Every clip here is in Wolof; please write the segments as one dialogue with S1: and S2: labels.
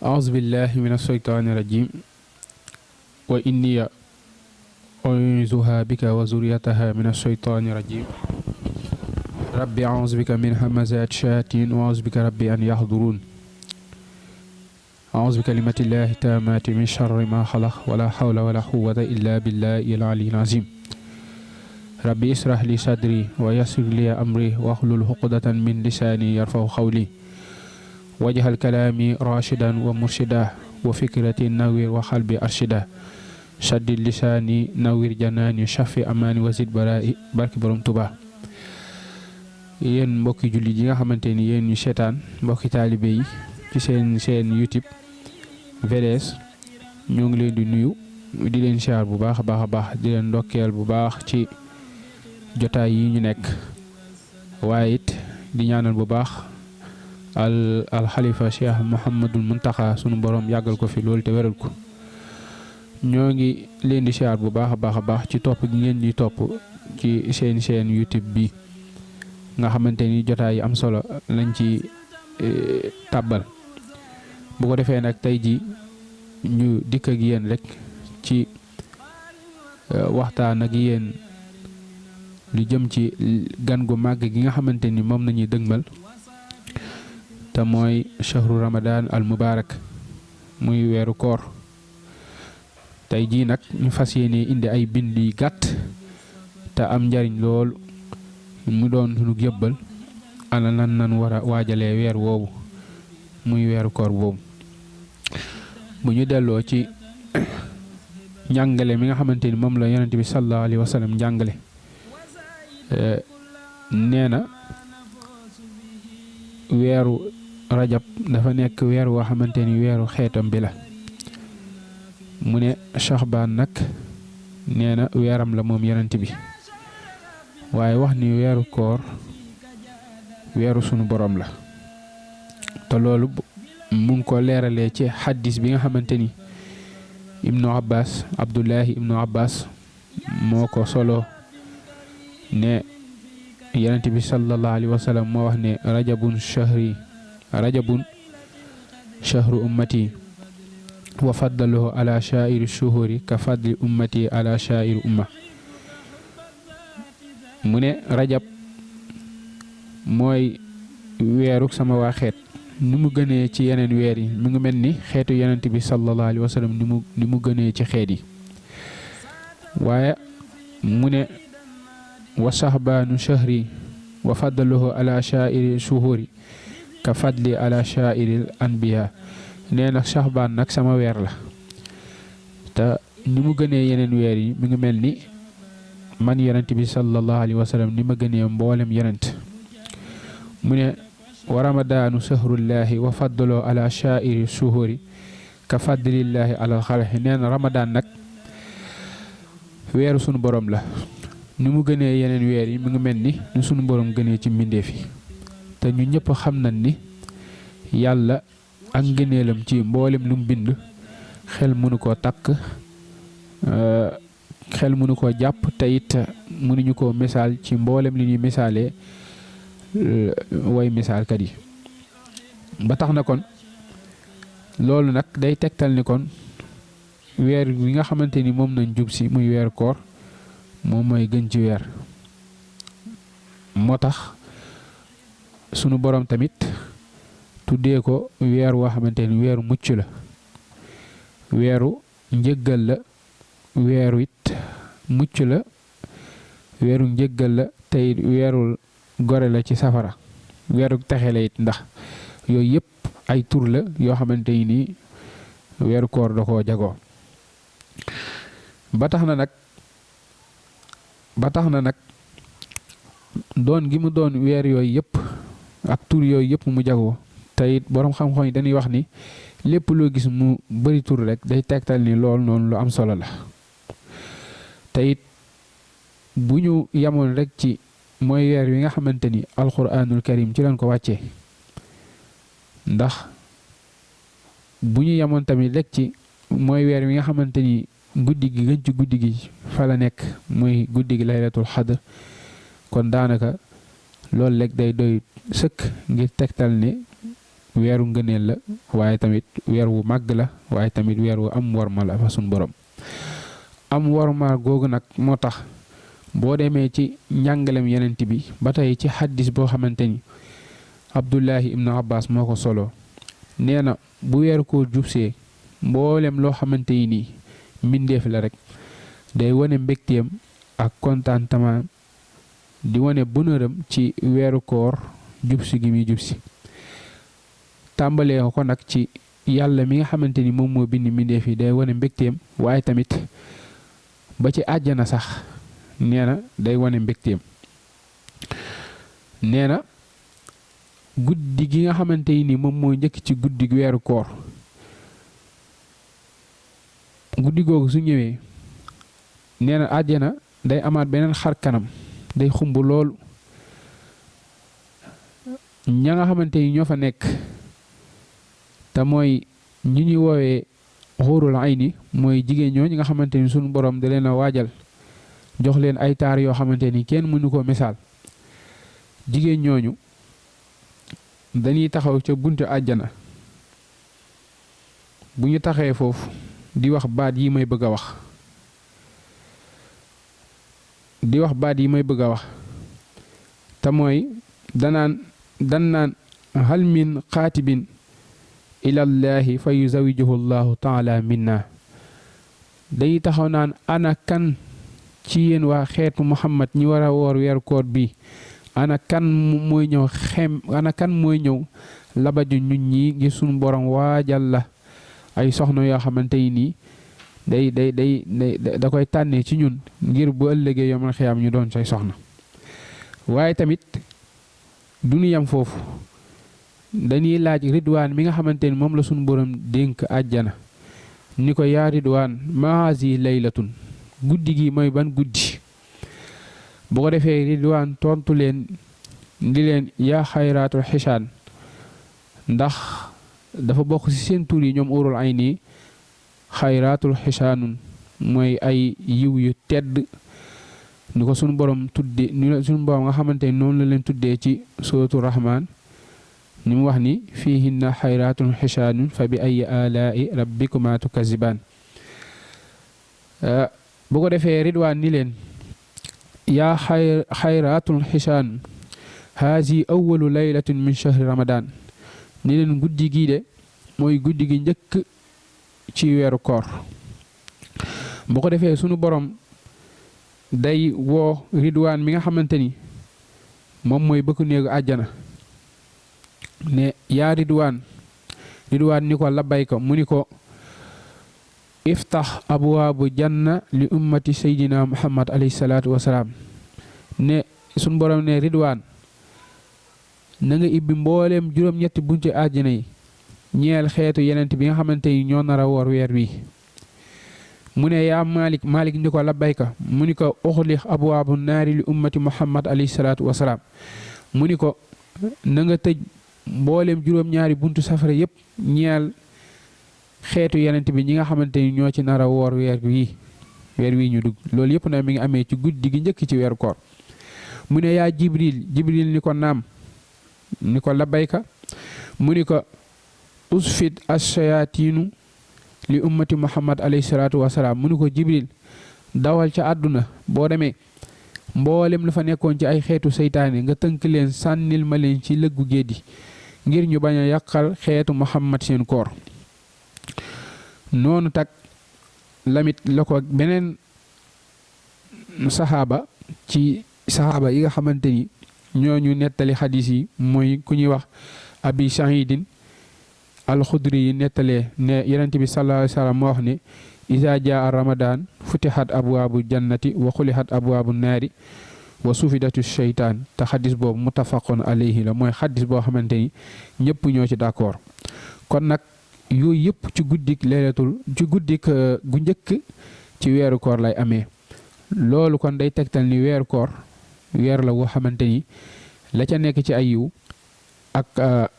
S1: أعوذ بالله من الشيطان الرجيم وإني أعوذها بك وذريتها من الشيطان الرجيم ربي أعوذ بك من همزات الشياطين وأعوذ بك ربي أن يحضرون أعوذ بكلمة الله التامات من شر ما خلق ولا حول ولا قوة إلا بالله العلي العظيم ربي اشرح لي صدري ويسر لي أمري واحلل عقدة من لساني يفقهوا قولي واجعل كلامي راشدا ومرشدا وفكرتي نوير وقلبي أرشدا شدد لساني نوير جناني شفي أماني وزد برائي barki borom Tuubaa yéen mbokki julli yi nga xamante ni yéen ñu seetaan mbokki taalibe yi ci seen YouTube VDS ñoo ngi leen di nuyu di leen siyaar bu baax a baax di leen ndokkeel bu baax ci jotaay yi ñu nekk waaye it di ñaanal bu baax al xalifa Cheikh Mouhamadul Muntaxa sunu borom yàggal ko fi loolu te wéral ko ñoo ngi leen di siyaar bu baax a baax ci topp gi ngeen di topp ci seen YouTube bi nga xamante ni jotaay yi am solo lañ ci tàbbal bu ko defee nag tey ji ñu dikk ak yéen rek ci waxtaan ak yéen lu jëm ci gan gu màgg gi nga xamante ni moom nañuy dëgmal te mooy shahru ramadan al mubarak muy weeru koor tey jii nag ñu fas yéene indi ay bind yu gàtt te am njariñ lool mu doon sunu yëbbal ana lan nan war a waajalee weer woowu muy weeru koor boobu bu ñu delloo ci njàngale mi nga xamante ni moom la yonent bi sallallahu alayhi wa sallam njàngale nee na weeru rajab dafa nekk weer woo xamante ni weeru xeetam bi la mu ne Shaxbaan nag nee na weeram la moom yonent bi waaye wax ni weeru koor weeru sunu borom la te loolu mu ngi ko leeralee ci xaddis bi nga xamante ni Abdullahi ibnu Abbas moo ko solo ne yonent bi sallallahu alayhi wa sallam moo wax ne rajabun shahru ummati wa faddaluhu ala sha'iri shuhuri ka fadli ummati ala sha'iri umma mu ne rajab mooy weeru sama waa xeet ni mu gënee ci yeneen weer yi mu ngi mel ni xeetu yonent bi sallallahu alayhi wa sallam ni mu gënee ci xeet yi waaye mu ne wa shahbaanu shahri wa faddaluhu ala sha'iri shuhuri ka fadli ala sha'iril anbiya nee na shahbaan nag sama weer la te ni mu gënee yeneen weer yi mu ngi mel ni man yonent bi sallallahu alayhi wa sallam ni ma gënee mboolem yonent mu ne wa ramadaanu shahrullahi wa faddaluhu ala sha'iri shuhuri ka fadlillahi ala xalqi nee na ramadaan nag weeru sunu borom la ni mu gënee yeneen weer yi mu ngi mel ni nu sunu borom gënee ci mbindeef yi te ñu ñëpp xam nañ ni yàlla ak ngëneelam ci mboolem lu mu bind xel mënu koo takk xel mënu koo jàpp te it mënuñu koo misaal ci mboolem li ñuy misaalee way misaalkat yi ba tax na kon loolu nag day tegtal ni kon weer wi nga xamante ni moom nañ jub si muy weeru koor moom mooy gën ci weer moo tax sunu borom tamit tuddee ko weer woo xamante ni weeru mucc la weeru njëggal la weeru it mucc la weeru njëggal la tey weeru gore la ci safara weeru texe la it ndax yooyu yëpp ay tur la yoo xamante ni weeru koor da koo jagoo ba tax na nag doon gi mu doon weer yooyu yëpp ak tur yooyu yëpp mu jagoo te it boroom xam-xam yi dañuy wax ni lépp loo gis mu bari tur rek day tegtal ni loolu noonu lu am solo la te it bu ñu yamoon rek ci mooy weer wi nga xamante ni alquranul karim ci lañ ko wàccee ndax bu ñu yamoon tamit rek ci mooy weer wi nga xamante ni guddi gi gën ci guddi gi fa la nekk muy guddi gi laylatul xadr kon daanaka loolu rek day doy sëkk ngir tegtal ne weeru ngëneel la waaye tamit weer wu màgg la waaye tamit weer wu am worma la fa sun borom am worma googu nag moo tax boo demee ci njàngalem yenent bi ba tey ci xaddis boo xamante ni Abdullahi ibnu Abbas moo ko solo nee na bu weeru ko jubsee mboolem loo xamante yi nii mbindeef la rek day wane mbégteem ak contentement di wane bonheuram ci weeru koor jubsi gi muy jubsi tàmbalee ko nag ci yàlla mi nga xamante ni moom moo bind mbindeef yi day wane mbégteem waaye tamit ba ci àjjana sax nee na day wane mbégteem nee na guddi gi nga xamante ni moom moo njëkk ci guddi weeru koor guddi googu su ñëwee nee na àjjana day amaat beneen xar kanam day xumb loolu ña nga xamante ni ñoo fa nekk te mooy ñi ñuy woowee xuurul ayni mooy jigéen ñoo ñi nga xamante ni suñu borom da leen a waajal jox leen ay taar yoo xamante ni kenn mënu ko misaal jigéen ñooñu dañuy taxaw ca buntu àjjana bu ñu taxee foofu di wax baat yi may bëgg a wax te mooy dan naan hal min xaatibin ilallaahi fa yuzawijuhu llahu taala minna dañuy taxaw naan ana kan ci yéen waa xeetu Muhammad ñi war a woor weeru koor bi ana kan mooy ñëw labaju ñun ñi ngir suñu borom waajal la ay soxna yoo xamante ni da koy tànnee ci ñun ngir bu ëllëgee yomal xiyaam ñu doon say soxna waaye tamit du ñu yam foofu dañuy laaj ridwaan mi nga xamante ni moom la suñu borom dénk àjjana ni ko yaa ridwaan ma hazi laylatun guddi gi mooy ban guddi bu ko defee ridwaan tontu leen di leen yaa xayraatul xisaan ndax dafa bokk ci seen tur yi ñoom urul ay nii xayraatul xisaanun mooy ay yiw yu tedd ni ko suñu borom tuddee ni suñu borom nga xamante ni noonu la leen tuddee ci suratu rahmaan ni mu wax ni fiihinna xayraatul xisaanun fa bi ay alaa'i rabbikuma tukazibaan bu ko defee ridwaan ni leen yaa xayraatul xisaan haasi awalu laylatin min shahri ramadan ni leen guddi gii de mooy guddi gi njëkk ci weeru koor bu ko defee sunu borom day woo ridwaan mi nga xamante ni moom mooy bëkk néegu àjjana ne yaa ridwaan ni ko labbayka mu ni ko iftax abwaabu janna li ummati seydina muhammad alayhi salaatu wasalaam ne suñ borom ne ridwaan na nga ibbi mbooleem juróom-ñetti bunti àjjana yi ñeel xeetu yenent bi nga xamante ni ñoo nar a woor weer wi mu ne yaa malik ni ko labbayka mu ni ko uxlix abwaabu naari li ummati muhammad alayhi salaatu wasalaam mu ni ko na nga tëj mbooleem juróom-ñaari buntu safara yépp ñeel xeetu yenent bi ñi nga xamante ni ñoo ci nar a woor weer wi ñu dugg loolu yépp nag mi ngi amee ci guddi gi njëkk ci weeru koor mu ne yaa jibril ni ko naam ni ko labbayka mu ni ko usfit ash-shayaatiinu li ummati muhammad alayhi salaatu wasalaam mu ni ko jibril dawal ca àdduna boo demee mboolem la fa nekkoon ci ay xeetu seytaane nga tënk leen sànnil ma leen ci lëggu géej ngir ñu bañ a yàqal xeetu muhammad seen koor noonu tak lamit la ko beneen saxaaba ci saxaaba yi nga xamante ni ñooñu nettali xadiis yi mooy ku ñuy wax abi shahidin alxudri yi nettalee ne yonent bi sallallahu alayhi wa sallam moo wax ne iza jaa ramadan futixat abwaabu jannati wa xulixat abwaabu naari wa sufidatu sheytaan te xadis boobu muttafaqun alayhi la mooy xadis boo xamante ni ñëpp ñoo ci d'accord kon nag yooyu yëpp ci guddik laylatul ci guddik gu njëkk ci weeru koor lay amee loolu kon day tegtal ni weeru koor weer la woo xamante ni la ca nekk ci ay yiw ak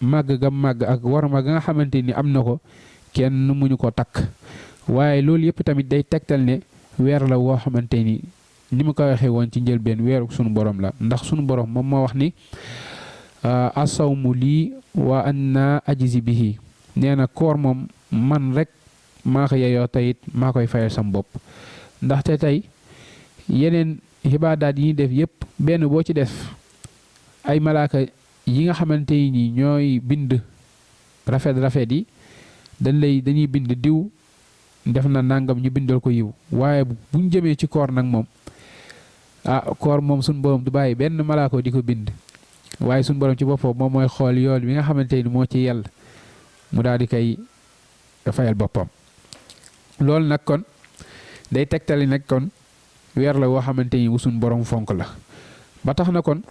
S1: màgg ga màgg ak warma ga nga xamante ni am na ko kenn mënu ko takk waaye loolu yëpp tamit day tegtal ne weer la woo xamante ni mu ko waxee woon ci njëlbeen weeru sunu borom la ndax sunu borom moom moo wax ni asawmu lii wa anna ajzi bihi nee na koor moom man rek maa ko yeyoo teyit maa koy fayal sam bopp ndaxte tey yeneen xibaadaat yi ñuy def yëpp benn boo ci def ay malaaka yi nga xamante ni ñooy bind rafet yi dañuy bind diw def na nangam ñu bindal ko yiw waaye buñ jëmee ci koor nag moom koor moom suñu borom du bàyyi benn malaaka di ko bind waaye suñu borom ci boppam moom mooy xool yool bi nga xamante ni moo ci yell mu daal di koy fayal boppam. loolu nag kon day tegtali nag kon weer la woo xamante ni suñu borom fonk la ba tax na kon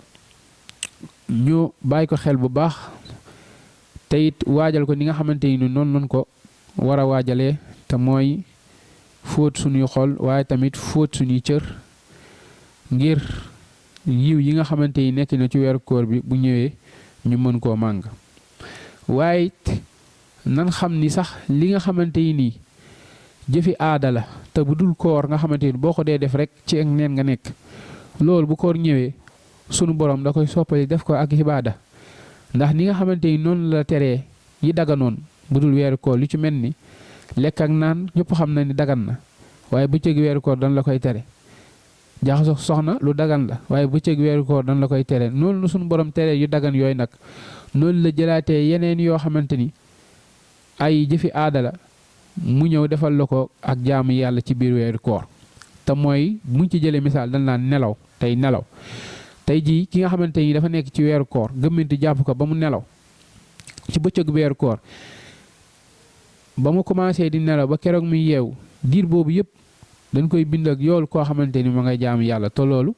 S1: ñu bàyyi ko xel bu baax te it waajal ko ni nga xamante ni noonu lañ ko war a waajalee te mooy fóot suñuy xol waaye tamit fóot suñuy cër ngir yiw yi nga xamante ni nekk na ci weeru koor bi bu ñëwee ñu mën koo màng waaye nan xam ni sax li nga xamante ni jëfi aada la te bu dul koor nga xamante ni boo ko dee def rek ci ak neen nga nekk loolu bu koor ñëwee sunu borom da koy soppali def ko ak ibaada ndax ni nga xamante ni noonu la teree yi daganoon bu dul weeru koor lu ci mel ni lekk ak naan ñëpp xam na ni dagan na waaye bëccëg weeru koor dañ la koy tere jaxasoo soxna lu dagan la waaye bëccëg weeru koor dañ la koy tere noonu la sunu borom teree yu dagan yooyu nag noonu la jëlaatee yeneen yoo xamante ni ay jëfi aada la mu ñëw defal la ko ak jaamu yàlla ci biir weeru koor te mooy muñ ci jëlee misaal dañ naan nelaw tey jii ki nga xamante ni dafa nekk ci weeru koor gëmminti jàpp ko ba mu nelaw ci bëccëg weeru koor ba mu commencé di nelaw ba keroog muy yeewu diir boobu yëpp dañ koy bind ak yoolu koo xamante ni ma ngay jaamu yàlla te loolu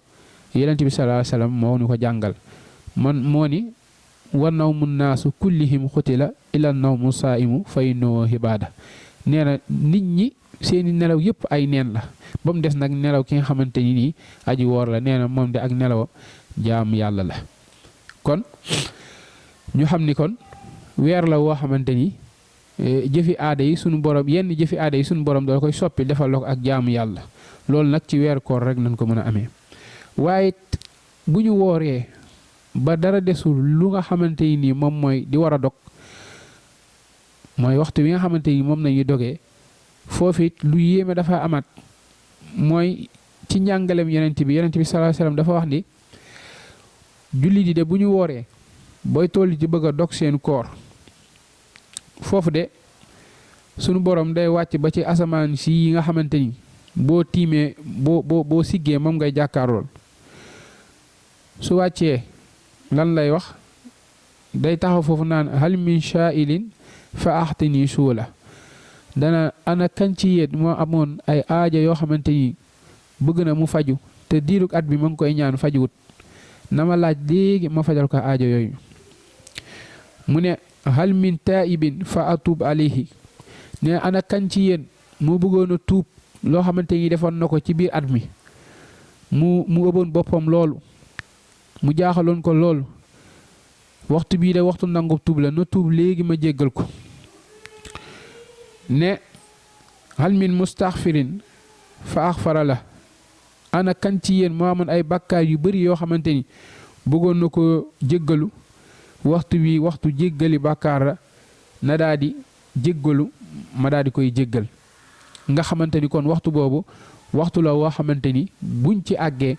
S1: yonent bi sallallahu alayhi wasallam moo ñu ko jàngal moo ni wa nawmu naasu kullihim xutila ila nawmu saa'imu fa innahu ibaada nee na nit ñi seeni nelaw yëpp ay neen la ba mu des nag nelaw ki nga xamante ni nii aji woor la nee na moom de ak nelaw jaam yàlla la kon ñu xam ni kon weer la woo xamante ni jëfi aada yi sunu borom yenn jëfi aada yi sunu borom doo koy soppi defal la ko ak jaamu yàlla loolu nag ci weeru koor rek nañ ko mën a amee waaye bu ñu wooree ba dara desul lu nga xamante ni moom mooy di war a dog mooy waxtu wi nga xamante ni moom nañuy dogee foofu it lu yéeme dafa amaat mooy ci njàngalem yonent bi sallallahu alayhi wasallam dafa wax ni julli di de bu ñu wooree booy toll ci bëgg a dog seen koor foofu de sunu borom day wàcc ba ci asamaan si yi nga xamante ni boo tiimee boo siggee moom ngay jàkkaarlool su wàccee lan lay wax day taxaw foofu naan hal min sha'ilin fa ahtini suula dana ana kan ci yéen moo amoon ay aaja yoo xamante ni bëgg na mu faju te diirug at bi ma ngi koy ñaan fajuwut na ma laaj léegi ma fajal ko aaja yooyu mu ne hal min taibin fa atub alayhi ne ana kan ci yéen moo bëggoon a tuub loo xamante ni defoon na ko ci biir at mi mu ëbboon boppam loolu mu jaaxaloon ko loolu waxtu bii de waxtu nangu tuub la na tuub léegi ma jéggal ko ne hal min mustaxfirin fa axfara la ana kan ci yéen moo amoon ay bakkaar yu bari yoo xamante ni bëggoon na ko jéggalu waxtu wi waxtu jéggali bàkkaar la na daa di jéggalu ma daa di koy jéggal nga xamante ni kon waxtu boobu waxtu la woo xamante ni buñ ci àggee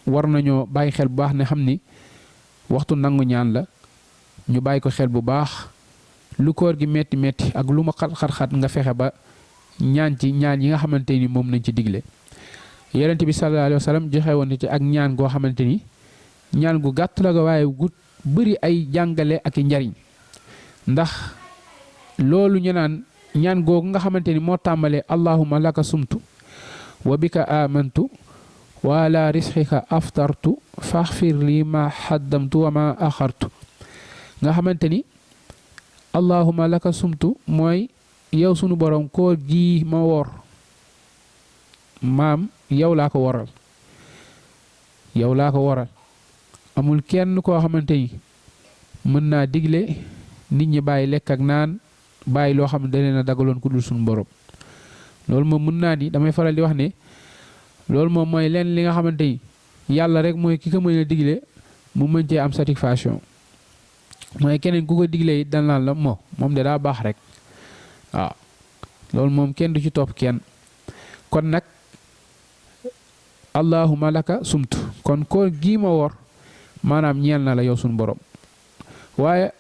S1: war nañoo bàyyi xel bu baax ne xam ni waxtu nangu ñaan la ñu bàyyi ko xel bu baax lu koor gi metti metti ak lu ma xat-xat nga fexe ba ñaan ci ñaan yi nga xamante ni moom lañ ci digle yonent bi sallallahu alayhi wa sallam joxe woon ci ak ñaan goo xamante ni ñaan gu gàtt la ga waaye gu bëri ay jàngale ak i njariñ ndax loolu ñu naan ñaan googu nga xamante ni moo tàmbalee allahumma laka sumtu wa bika amantu wa ala risqika aftartu faxfir li ma xaddamtu wa ma axartu nga xamante ni allahumma laka sumtu mooy yow sunu borom koor gii ma woor maam yow laa ko waral yow laa ko waral amul kenn koo xamante ni mën naa digle nit ñi bàyyi lekk ak naan bàyyi loo xam ne da leen a dagaloon ku dul suñu borom loolu moom mën naa ni damay faral di wax ne loolu moom mooy leen li nga xamante ni yàlla rek mooy ki ko mën a digle mu mën cee am satisfaction mooy keneen ku ko digle it dal naan la moom de daa baax rek waaw loolu moom kenn du ci topp kenn kon nag allahumma laka sumtu kon koor gii ma wor maanaam ñeel na la yow suñu borom waaye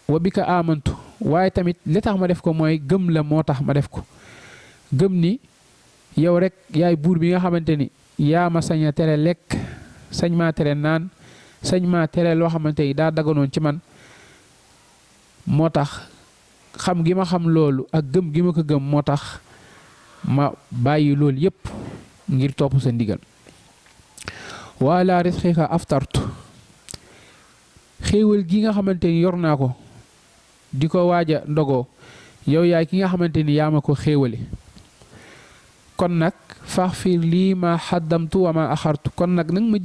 S1: wa bika amantu waaye tamit li tax ma def ko mooy gëm la moo tax ma def ko gëm ni yow rek yaay buur bi nga xamante ni yaa ma sañ a tere lekk sañ maa tere naan sañ maa tere loo xamante ni daa daganoon ci man moo tax xam gi ma xam loolu ak gëm gi ma ko gëm moo tax ma bàyyi loolu yépp ngir topp sa ndigal wala risqika aftartu xéewal gi nga xamante ni yor naa ko di ko waaja ndogoo yow yaay ki nga xamante ni yaa ma ko xéewale kon nag faxfir lii ma xaddamtu wa ma axartu kon nag nang ma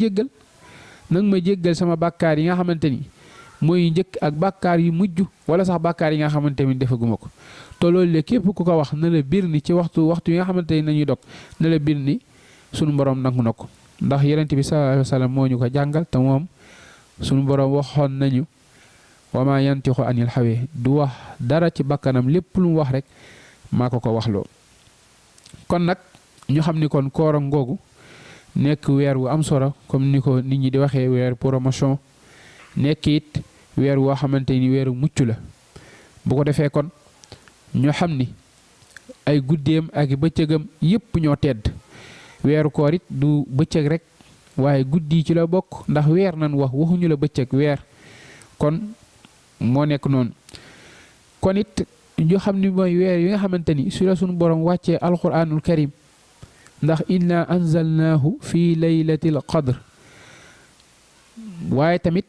S1: jéggal sama bàkkaar yi nga xamante ni mooy njëkk ak bàkkaar yu mujj wala sax bàkkaar yi nga xamante ni defaguma ko te loolu le képp ku ko wax na la bir ni ci waxtu yi nga xamante ni nañuy dog na la bir ni sunu borom nangu na ko ndax yonent bi sallallahu alayhi wa sallam moo ñu ko jàngal te moom sunu borom waxoon nañu wa ma yantixu anil xawe du wax dara ci bakkanam lépp lu mu wax rek maa ko wax loo kon nag ñu xam ni kon koor ngoogu nekk weer wu am solo comme ni ko nit ñi di waxee weer promotion nekk it weer woo xamante ni weeru mucc la bu ko defee kon ñu xam ni ay guddeem ak bëccëgam yépp ñoo tedd weeru koor it du bëccëg rek waaye guddi ci la bokk ndax weer nan waxuñu la bëccëg weer kon moo nekk noonu kon it ñu xam ni mooy weer yi nga xamante ni su la sunu borom wàccee alquranul karim ndax inna anzalnaahu fi laylatil qadr waaye tamit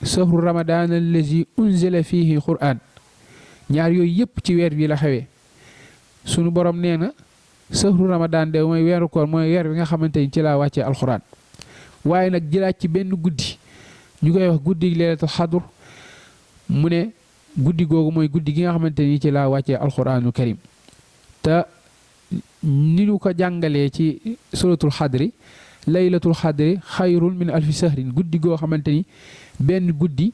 S1: sahru ramadan allazi unzila fihi quran ñaar yooyu yépp ci weer bi la xewee sunu borom nee na sahru ramadan de mooy weeru koor mooy weer bi nga xamante ni ci laa wàccee alquran waaye nag jëlaat ci benn guddi ñu koy wax guddi laylatul qadr mu ne guddi googu mooy guddi gi nga xamante ni ci laa wàccee alquranul karim te ni ñu ko jàngalee ci suratul xadri laylatul xadri xayrun min alfi sahrin guddi goo xamante ni benn guddi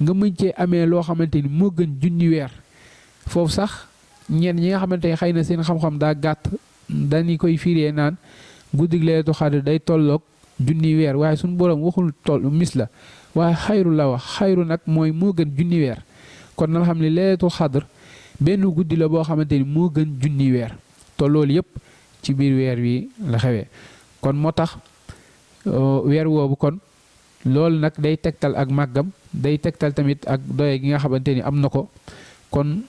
S1: nga mën cee amee loo xamante ni moo gën junni weer foofu sax ñenn ñi nga xamante ni xëy na seen xam-xam daa gàtt dañu koy firee naan guddi laylatul xadri day tolloog junni weer waaye suñu borom waxul toll mis la waaye xayru la wax xayru nag mooy moo gën junni weer kon na nga xam ne laylatul xadr benn guddi la boo xamante ni moo gën junni weer te loolu yëpp ci biir weer wi la xewee kon moo tax weer woobu kon loolu nag day tegtal ak màggam day tegtal tamit ak doye gi nga xamante ni am na ko kon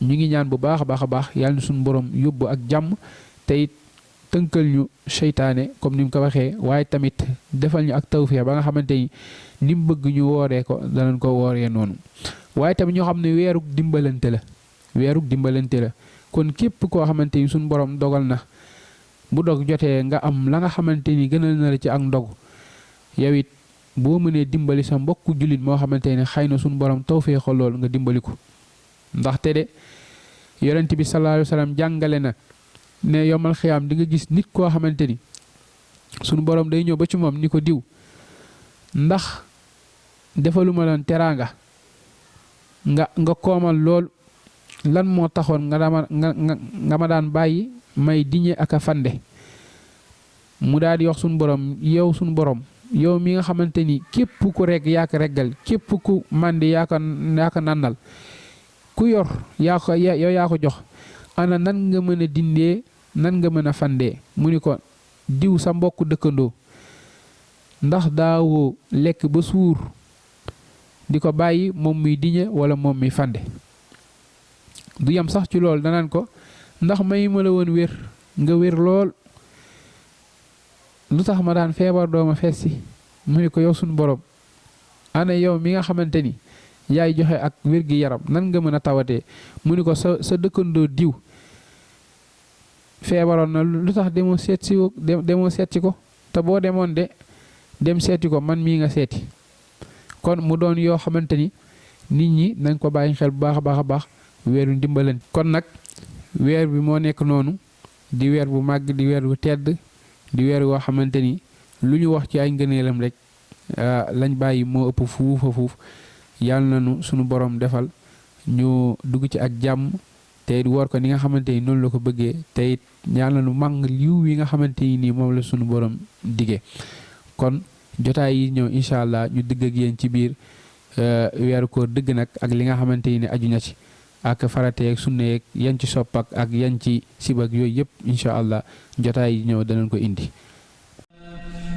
S1: ñu ngi ñaan bu baax a baax yàlla na suñu borom yóbbu ak jàmm te it tënkal ñu seytaane comme ni mu ko waxee waaye tamit defal ñu ak tawfiix ba nga xamante ni mu bëgg ñu wooree ko danañ ko wooree noonu waaye tamit ñoo xam ne weeruk dimbalante la kon képp koo xamante ni suñu borom dogal na bu dog jotee nga am la nga xamante ni gënal na la ci ak ndog yow it boo mënee dimbali sa mbokku jullit moo xamante ni xëy na suñu borom tawfiixal lool nga dimbali ko ndaxte de yonent bi sallallahu alayhi wa sallam jàngale na ne yomal xiyaam di nga gis nit koo xamante ni sunu borom day ñëw ba ci moom ni ko diw ndax defaluma loon teraanga nga koomal lool lan moo taxoon nga ma daan bàyyi may diñe ak a fande mu daal di wax sunu borom yow mi nga xamante ni képp ku rek yaa ko reggal képp ku màndi yaa ko nàndal ku yor yow yaa ko jox ana nan nga mën a dindee nan nga mën a fandee mu ni ko diw sa mbokk dëkkandoo ndax daawoo lekk ba suur di ko bàyyi moom muy diñe wala moom muy fande du yam sax ci loolu danaan ko ndax may ma la woon wér nga wér lool lu tax ma daan feebar dooma fees si mu ni ko yow suñu borom ana yow mi nga xamante ni yaay joxe ak wér gi yaram nan nga mën a tawatee mu ni ko sa dëkkandoo diw feebaroon na lu tax demoo seet si demoo seeti ko te boo demoon de dem seeti ko man mii nga seeti kon mu doon yoo xamante ni nit ñi nañ ko bàyyi xel bu baax a baax a baax weeru ndimbalan kon nag weer bi moo nekk noonu di weer bu màgg di weer bu tedd di weer woo xamante ni lu ñu wax ci ay ngëneelam rek lañ bàyyi moo ëpp fuufa fuuf yàlla nañu sunu borom defal ñu dugg ci ak jàmm te it woor ko ni nga xamante ni noonu la ko bëggee te it yàlla nañu màng liw wi nga xamante ni nii moom la sunu borom digee kon jotaay yi ñëw incha allah ñu digg ak yéen ci biir weeru koor dëgg nag ak li nga xamante ni aju na ci ak farate yeeg sunna yeeg yan ci sopp ak yan ci sibak yooyu yëpp incha allah jotaay yi ñëw danañ ko indi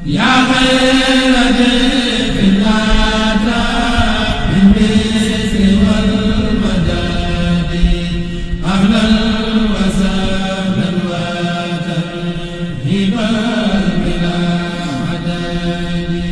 S1: yaa xayra dayfin ataa bil bisri wal madadi ahlan wa sahlan wa tarhiban bila adadi